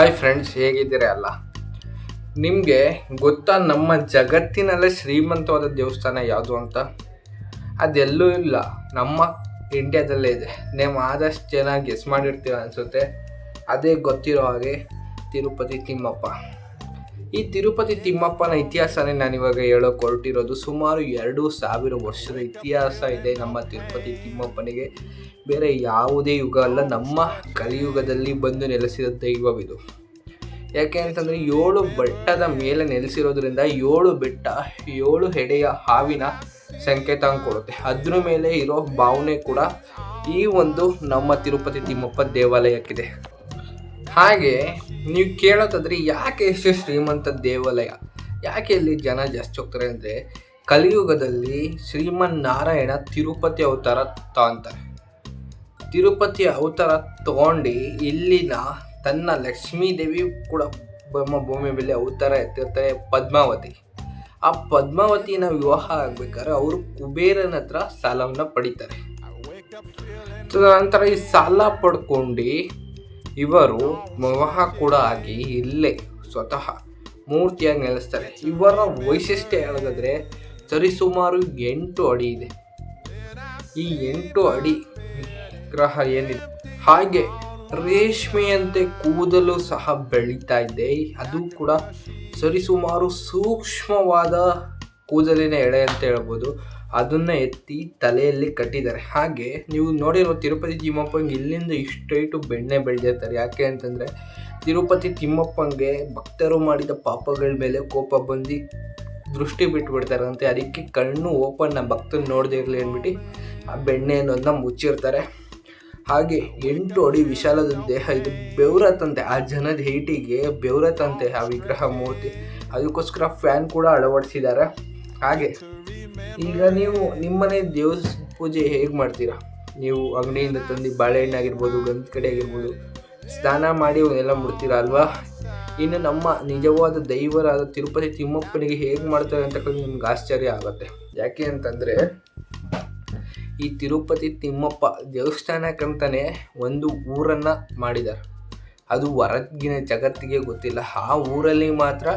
Hi friends, ಹೇಗಿದ್ದೀರಾ ಎಲ್ಲ? ನಿಮಗೆ ಗೊತ್ತಾ ನಮ್ಮ ಜಗತ್ತಿನಲ್ಲೇ ಶ್ರೀಮಂತವಾದ ದೇವಸ್ಥಾನ ಯಾವುದು ಅಂತ? ಅದೆಲ್ಲೂ ಇಲ್ಲ, ನಮ್ಮ ಇಂಡಿಯಾದಲ್ಲೇ ಇದೆ. ನೀವು ಆದಷ್ಟು ಜನ ಗೆಸ್ ಮಾಡಿರ್ತೀರ ಅನಿಸುತ್ತೆ. ಅದೇ ಗೊತ್ತಿರೋ ಹಾಗೆ ತಿರುಪತಿ ತಿಮ್ಮಪ್ಪ. ಈ ತಿರುಪತಿ ತಿಮ್ಮಪ್ಪನ ಇತಿಹಾಸನೇ ನಾನಿವಾಗ ಹೇಳೋಕೆ ಹೊರಟಿರೋದು. ಸುಮಾರು 2000 ವರ್ಷದ ಇತಿಹಾಸ ಇದೆ ನಮ್ಮ ತಿರುಪತಿ ತಿಮ್ಮಪ್ಪನಿಗೆ. ಬೇರೆ ಯಾವುದೇ ಯುಗ ಅಲ್ಲ, ನಮ್ಮ ಕಲಿಯುಗದಲ್ಲಿ ಬಂದು ನೆಲೆಸಿದ ದೈವವಿದು. ಯಾಕೆ ಅಂತಂದರೆ 7 ಬೆಟ್ಟದ ಮೇಲೆ ನೆಲೆಸಿರೋದ್ರಿಂದ 7 ಬೆಟ್ಟ 7 ಹೆಡೆಯ ಹಾವಿನ ಸಂಕೇತ ಕೊಡುತ್ತೆ. ಅದ್ರ ಮೇಲೆ ಇರೋ ಭಾವನೆ ಕೂಡ ಈ ಒಂದು ನಮ್ಮ ತಿರುಪತಿ ತಿಮ್ಮಪ್ಪ ದೇವಾಲಯಕ್ಕಿದೆ. ಹಾಗೆ ನೀವು ಕೇಳೋದಾದ್ರೆ ಯಾಕೆ ಎಷ್ಟು ಶ್ರೀಮಂತ ದೇವಾಲಯ, ಯಾಕೆ ಇಲ್ಲಿ ಜನ ಜಾಸ್ತಿ ಹೋಗ್ತಾರೆ ಅಂದರೆ, ಕಲಿಯುಗದಲ್ಲಿ ಶ್ರೀಮನ್ನಾರಾಯಣ ತಿರುಪತಿ ಅವತಾರ ತಗೊಂತಾರೆ. ತಿರುಪತಿ ಅವತಾರ ತಗೊಂಡು ಇಲ್ಲಿನ ತನ್ನ ಲಕ್ಷ್ಮೀ ದೇವಿ ಕೂಡ ಭೂಮಿ ಮೇಲೆ ಅವತಾರ ಎತ್ತಿರ್ತಾರೆ, ಪದ್ಮಾವತಿ. ಆ ಪದ್ಮಾವತಿನ ವಿವಾಹ ಆಗ್ಬೇಕಾದ್ರೆ ಅವರು ಕುಬೇರನ ಹತ್ರ ಸಾಲವನ್ನು ಪಡಿತಾರೆ. ನಂತರ ಈ ಸಾಲ ಪಡ್ಕೊಂಡು ಇವರು ವಿವಾಹ ಕೂಡ ಆಗಿ ಇಲ್ಲೇ ಸ್ವತಃ ಮೂರ್ತಿಯಾಗಿ ನೆಲೆಸ್ತಾರೆ. ಇವರ ವೈಶಿಷ್ಟ್ಯ ಹೇಳೋದಾದ್ರೆ ಸರಿಸುಮಾರು 8 ಅಡಿ ಇದೆ. ಈ 8 ಅಡಿ ವಿಗ್ರಹ ಏನಿದೆ, ಹಾಗೆ ರೇಷ್ಮೆಯಂತೆ ಕೂದಲು ಸಹ ಬೆಳೀತಾ ಇದೆ. ಅದು ಕೂಡ ಸರಿಸುಮಾರು ಸೂಕ್ಷ್ಮವಾದ ಕೂದಲಿನ ಎಳೆ ಅಂತ ಹೇಳ್ಬೋದು. ಅದನ್ನು ಎತ್ತಿ ತಲೆಯಲ್ಲಿ ಕಟ್ಟಿದ್ದಾರೆ. ಹಾಗೆ ನೀವು ನೋಡಿರೋ ತಿರುಪತಿ ತಿಮ್ಮಪ್ಪಂಗೆ ಇಲ್ಲಿಂದ ಇಷ್ಟು ಬೆಣ್ಣೆ ಬೆಳೆದಿರ್ತಾರೆ. ಯಾಕೆ ಅಂತಂದರೆ ತಿರುಪತಿ ತಿಮ್ಮಪ್ಪಂಗೆ ಭಕ್ತರು ಮಾಡಿದ ಪಾಪಗಳ ಮೇಲೆ ಕೋಪ ಬಂದು ದೃಷ್ಟಿ ಬಿಟ್ಬಿಡ್ತಾರಂತೆ. ಅದಕ್ಕೆ ಕಣ್ಣು ಓಪನ್ ಭಕ್ತರು ನೋಡದೇ ಇರಲಿ ಅಂದ್ಬಿಟ್ಟು ಆ ಬೆಣ್ಣೆ ಅನ್ನೋದನ್ನ ಮುಚ್ಚಿರ್ತಾರೆ. ಹಾಗೆ 8 ಅಡಿ ವಿಶಾಲದ ದೇಹ. ಇದು ಬೆವರತ್ತಂತೆ, ಆ ಜನದ ಹೈಟಿಗೆ ಬೆವರತ್ತಂತೆ ಆ ವಿಗ್ರಹ ಮೂರ್ತಿ. ಅದಕ್ಕೋಸ್ಕರ ಫ್ಯಾನ್ ಕೂಡ ಅಳವಡಿಸಿದ್ದಾರೆ. ಹಾಗೆ ಈಗ ನೀವು ನಿಮ್ಮನೆ ದೇವರ ಪೂಜೆ ಹೇಗೆ ಮಾಡ್ತೀರಾ? ನೀವು ಅಂಗಡಿಯಿಂದ ತಂದು ಬಾಳೆಹಣ್ಣು ಆಗಿರ್ಬೋದು, ಗಂಧ ಕಡೆ ಆಗಿರ್ಬೋದು, ಸ್ನಾನ ಮಾಡಿ ಅವನ್ನೆಲ್ಲ ಮುಡ್ತೀರಾ ಅಲ್ವಾ? ಇನ್ನು ನಮ್ಮ ನಿಜವಾದ ದೈವರಾದ ತಿರುಪತಿ ತಿಮ್ಮಪ್ಪನಿಗೆ ಹೇಗೆ ಮಾಡ್ತಾರೆ ಅಂತ ನಿಮ್ಗೆ ಆಶ್ಚರ್ಯ ಆಗುತ್ತೆ. ಯಾಕೆ ಅಂತಂದರೆ ಈ ತಿರುಪತಿ ತಿಮ್ಮಪ್ಪ ದೇವಸ್ಥಾನಕ್ಕಂತಲೇ ಒಂದು ಊರನ್ನು ಮಾಡಿದ್ದಾರೆ. ಅದು ಹೊರಗಿನ ಜಗತ್ತಿಗೆ ಗೊತ್ತಿಲ್ಲ. ಆ ಊರಲ್ಲಿ ಮಾತ್ರ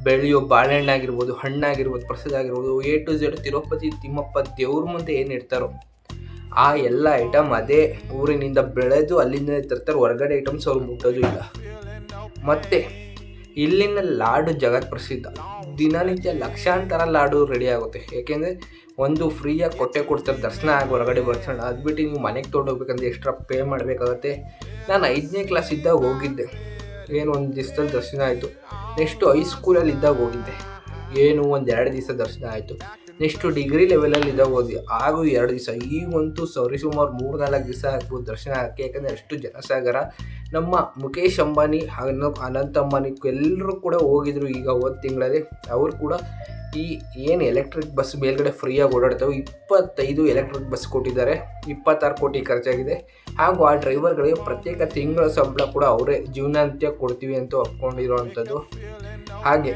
ಬೆಳೆಯೋ ಬಾಳೆಹಣ್ಣಾಗಿರ್ಬೋದು, ಹಣ್ಣಾಗಿರ್ಬೋದು, ಪ್ರಸಾದ ಆಗಿರ್ಬೋದು, A to Z Tirupati Thimmappa ದೇವ್ರ ಮುಂದೆ ಏನು ಇಡ್ತಾರೋ ಆ ಎಲ್ಲ ಐಟಮ್ ಅದೇ ಊರಿನಿಂದ ಬೆಳೆದು ಅಲ್ಲಿಂದ ತರ್ತಾರೆ. ಹೊರಗಡೆ ಐಟಮ್ಸ್ ಅವ್ರು ಮುಟ್ಟೋದು ಇಲ್ಲ. ಮತ್ತು ಇಲ್ಲಿನ ಲಾಡು ಜಗತ್ ಪ್ರಸಿದ್ಧ. ದಿನನಿತ್ಯ ಲಕ್ಷಾಂತರ ಲಾಡು ರೆಡಿ ಆಗುತ್ತೆ. ಏಕೆಂದರೆ ಒಂದು ಫ್ರೀಯಾಗಿ ಕೊಡ್ತಾರೆ, ದರ್ಶನ ಆಗಿ ಹೊರಗಡೆ ಬರ್ಸೋಣ. ಅದ್ಬಿಟ್ಟು ನೀವು ಮನೆಗೆ ತೊಗೊಂಡೋಗ್ಬೇಕಂದ್ರೆ ಎಕ್ಸ್ಟ್ರಾ ಪೇ ಮಾಡಬೇಕಾಗತ್ತೆ. ನಾನು 5ನೇ ಕ್ಲಾಸ್ ಇದ್ದಾಗ ಹೋಗಿದ್ದೆ, ಏನು ಒಂದು ದಿವಸದಲ್ಲಿ ದರ್ಶನ ಆಯಿತು. ನೆಕ್ಸ್ಟು ಹೈಸ್ಕೂಲಲ್ಲಿ ಇದ್ದಾಗ ಹೋಗಿದ್ದೆ, ಏನು ಒಂದು 2 ದಿವಸ ದರ್ಶನ ಆಯಿತು. ನೆಕ್ಸ್ಟು ಡಿಗ್ರಿ ಲೆವೆಲಲ್ಲಿ ಇದ್ದಾಗ ಹೋದ್ವಿ, ಹಾಗೂ 2 ದಿವಸ. ಈಗಂತೂ ಸರಿಸುಮಾರು 3-4 ದಿವಸ ಆಗ್ಬೋದು ದರ್ಶನ ಆಗೋಕ್ಕೆ. ಯಾಕಂದರೆ ಅಷ್ಟು ಜನಸಾಗರ. ನಮ್ಮ ಮುಖೇಶ್ ಅಂಬಾನಿ ಹಾಗೂ ಅನಂತ್ ಅಂಬಾನಿ ಎಲ್ಲರೂ ಕೂಡ ಹೋಗಿದ್ರು ಈಗ ಹೋದ ತಿಂಗಳಲ್ಲಿ. ಅವರು ಕೂಡ ಈ ಏನು ಎಲೆಕ್ಟ್ರಿಕ್ ಬಸ್ ಮೇಲ್ಗಡೆ ಫ್ರೀಯಾಗಿ ಓಡಾಡ್ತವೆ 25 ಎಲೆಕ್ಟ್ರಿಕ್ ಬಸ್ ಕೊಟ್ಟಿದ್ದಾರೆ. 26 ಕೋಟಿ ಖರ್ಚಾಗಿದೆ. ಹಾಗೂ ಆ ಡ್ರೈವರ್ಗಳಿಗೆ ಪ್ರತ್ಯೇಕ ತಿಂಗಳ ಸಂಬಳ ಕೂಡ ಅವರೇ ಜೀವನಾಂತ್ಯ ಕೊಡ್ತೀವಿ ಅಂತ ಒಪ್ಕೊಂಡಿರೋವಂಥದ್ದು. ಹಾಗೆ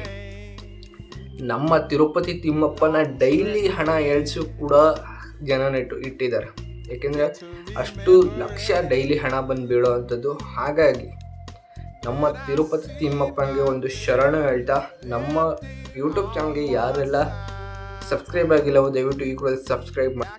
ನಮ್ಮ ತಿರುಪತಿ ತಿಮ್ಮಪ್ಪನ ಡೈಲಿ ಹಣ ಏಳ್ಸು ಕೂಡ ಜನ ಇಟ್ಟಿದ್ದಾರೆ. ಏಕೆಂದರೆ ಅಷ್ಟು ಲಕ್ಷ ಡೈಲಿ ಹಣ ಬಂದು ಬೀಳೋ ಅಂಥದ್ದು. ಹಾಗಾಗಿ ನಮ್ಮ ತಿರುಪತಿ ತಿಮ್ಮಪ್ಪನಿಗೆ ಒಂದು ಶರಣು ಹೇಳ್ತಾ, ನಮ್ಮ ಯೂಟ್ಯೂಬ್ ಚಾನಲ್ಗೆ ಯಾರೆಲ್ಲ ಸಬ್ಸ್ಕ್ರೈಬ್ ಆಗಿಲ್ಲವೋ ದಯವಿಟ್ಟು ಈ ಕೂಡ ಸಬ್ಸ್ಕ್ರೈಬ್ ಮಾಡಿ.